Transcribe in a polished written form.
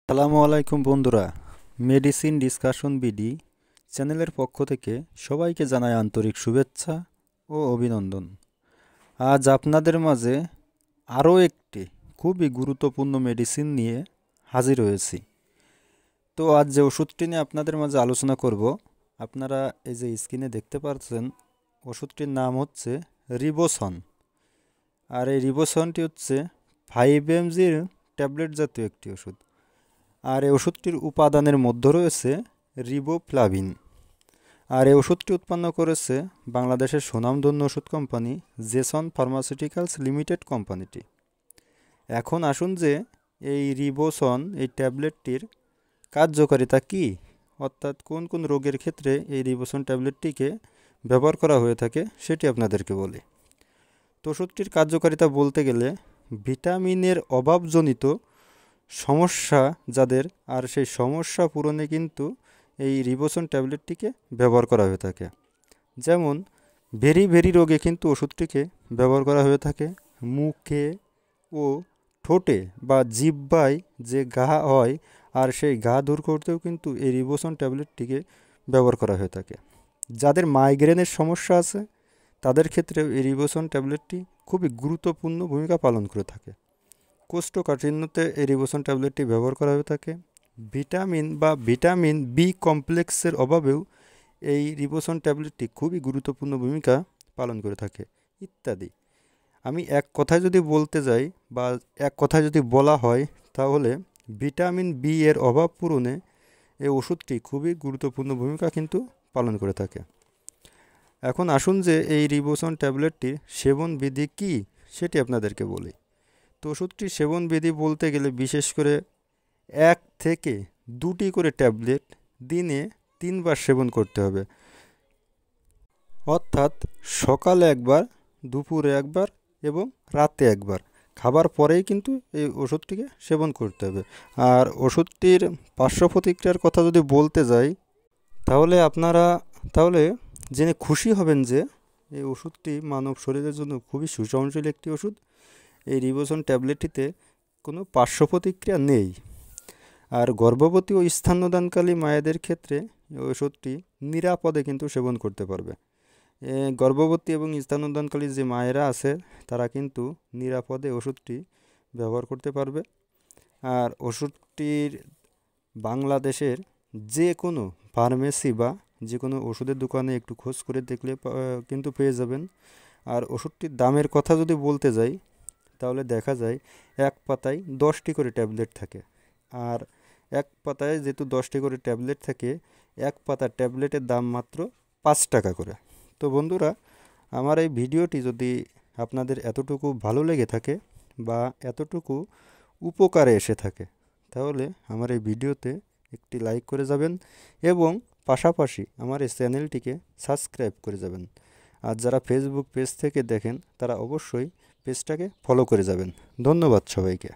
আসসালামু আলাইকুম বন্ধুরা। মেডিসিন ডিসকাশন বিডি চ্যানেলের পক্ষ থেকে সবাইকে জানাই আন্তরিক শুভেচ্ছা ও অভিনন্দন। আজ আপনাদের মাঝে আরও একটি খুবই গুরুত্বপূর্ণ মেডিসিন নিয়ে হাজির হয়েছি। তো আজ যে ওষুধটি নিয়ে আপনাদের মাঝে আলোচনা করব, আপনারা এই যে স্ক্রিনে দেখতে পাচ্ছেন, ওষুধটির নাম হচ্ছে রিবোসন। আর এই রিবোসনটি হচ্ছে 5 mg ট্যাবলেট জাতীয় একটি ওষুধ। আর এই ওষুধটির উপাদানের মধ্যে রয়েছে রিবোফ্লাভিন। আর এই ওষুধটি উৎপন্ন করেছে বাংলাদেশের সুনামধন্য ওষুধ কোম্পানি জেসন ফার্মাসিউটিক্যালস লিমিটেড কোম্পানিটি। এখন আসুন যে এই রিবোসন এই ট্যাবলেটটির কার্যকারিতা কী, অর্থাৎ কোন কোন রোগের ক্ষেত্রে এই রিবোসন ট্যাবলেটটিকে ব্যবহার করা হয়ে থাকে সেটি আপনাদেরকে বলি। তো ওষুধটির কার্যকারিতা বলতে গেলে ভিটামিনের অভাবজনিত সমস্যা যাদের, আর সেই সমস্যা পূরণে কিন্তু এই রিবোসন ট্যাবলেটটিকে ব্যবহার করা হয়ে থাকে। যেমন ভেরি রোগে কিন্তু ওষুধটিকে ব্যবহার করা হয়ে থাকে। মুখে ও ঠোঁটে বা জিহ্বায় যে ঘা হয়, আর সেই ঘা দূর করতেও কিন্তু এই রিবোসন ট্যাবলেটটিকে ব্যবহার করা হয়ে থাকে। যাদের মাইগ্রেনের সমস্যা আছে তাদের ক্ষেত্রেও এই রিবোসন ট্যাবলেটটি খুবই গুরুত্বপূর্ণ ভূমিকা পালন করে থাকে। কোষ্ঠকাঠিন্যতে এই রিবোসন ট্যাবলেটটি ব্যবহার করা হয়ে থাকে। ভিটামিন বি কমপ্লেক্সের অভাবেও এই রিবোসন ট্যাবলেটটি খুবই গুরুত্বপূর্ণ ভূমিকা পালন করে থাকে, ইত্যাদি। আমি এক কথায় যদি বলতে যাই বা এক কথায় যদি বলা হয়, তাহলে ভিটামিন বি এর অভাব পূরণে এই ওষুধটি খুবই গুরুত্বপূর্ণ ভূমিকা কিন্তু পালন করে থাকে। এখন আসুন যে এই রিবোসন ট্যাবলেটটির সেবনবিধি কী সেটি আপনাদেরকে বলি। তো ওষুধটির সেবনবিধি বলতে গেলে বিশেষ করে 1 থেকে 2টি করে ট্যাবলেট দিনে 3 বার সেবন করতে হবে, অর্থাৎ সকালে একবার, দুপুরে একবার এবং রাতে একবার। খাবার পরেই কিন্তু এই ওষুধটিকে সেবন করতে হবে। আর ওষুধটির পার্শ্ব প্রতিক্রিয়ার কথা যদি বলতে যাই, তাহলে জেনে খুশি হবেন যে এই ওষুধটি মানব শরীরের জন্য খুবই সুসহনশীল একটি ওষুধ। এই রিবোসন ট্যাবলেটটিতে কোনো পার্শ্ব প্রতিক্রিয়া নেই। আর গর্ভবতী ও স্তন্যদানকালী মায়েদের ক্ষেত্রে এই ওষুধটি নিরাপদে কিন্তু সেবন করতে পারবে। গর্ভবতী এবং স্তন্যদানকালী যে মায়েরা আছে তারা কিন্তু নিরাপদে ওষুধটি ব্যবহার করতে পারবে। আর ওষুধটির বাংলাদেশের যে কোনো ফার্মেসি বা যে কোনো ওষুধের দোকানে একটু খোঁজ করে দেখলে কিন্তু পেয়ে যাবেন। আর ওষুধটির দামের কথা যদি বলতে যাই, তাহলে দেখা যায় এক পাতায় 10টি করে ট্যাবলেট থাকে। আর এক পাতায় যেহেতু 10টি করে ট্যাবলেট থাকে, এক পাতা ট্যাবলেটের দাম মাত্র 5 টাকা করে। তো বন্ধুরা, আমার এই ভিডিওটি যদি আপনাদের এতটুকু ভালো লেগে থাকে বা এতটুকু উপকারে এসে থাকে, তাহলে আমার এই ভিডিওতে একটি লাইক করে যাবেন এবং পাশাপাশি আমার এই চ্যানেলটিকে সাবস্ক্রাইব করে যাবেন। আর যারা ফেসবুক পেজ থেকে দেখেন তারা অবশ্যই পেজটাকে ফলো করে যাবেন। ধন্যবাদ সবাইকে।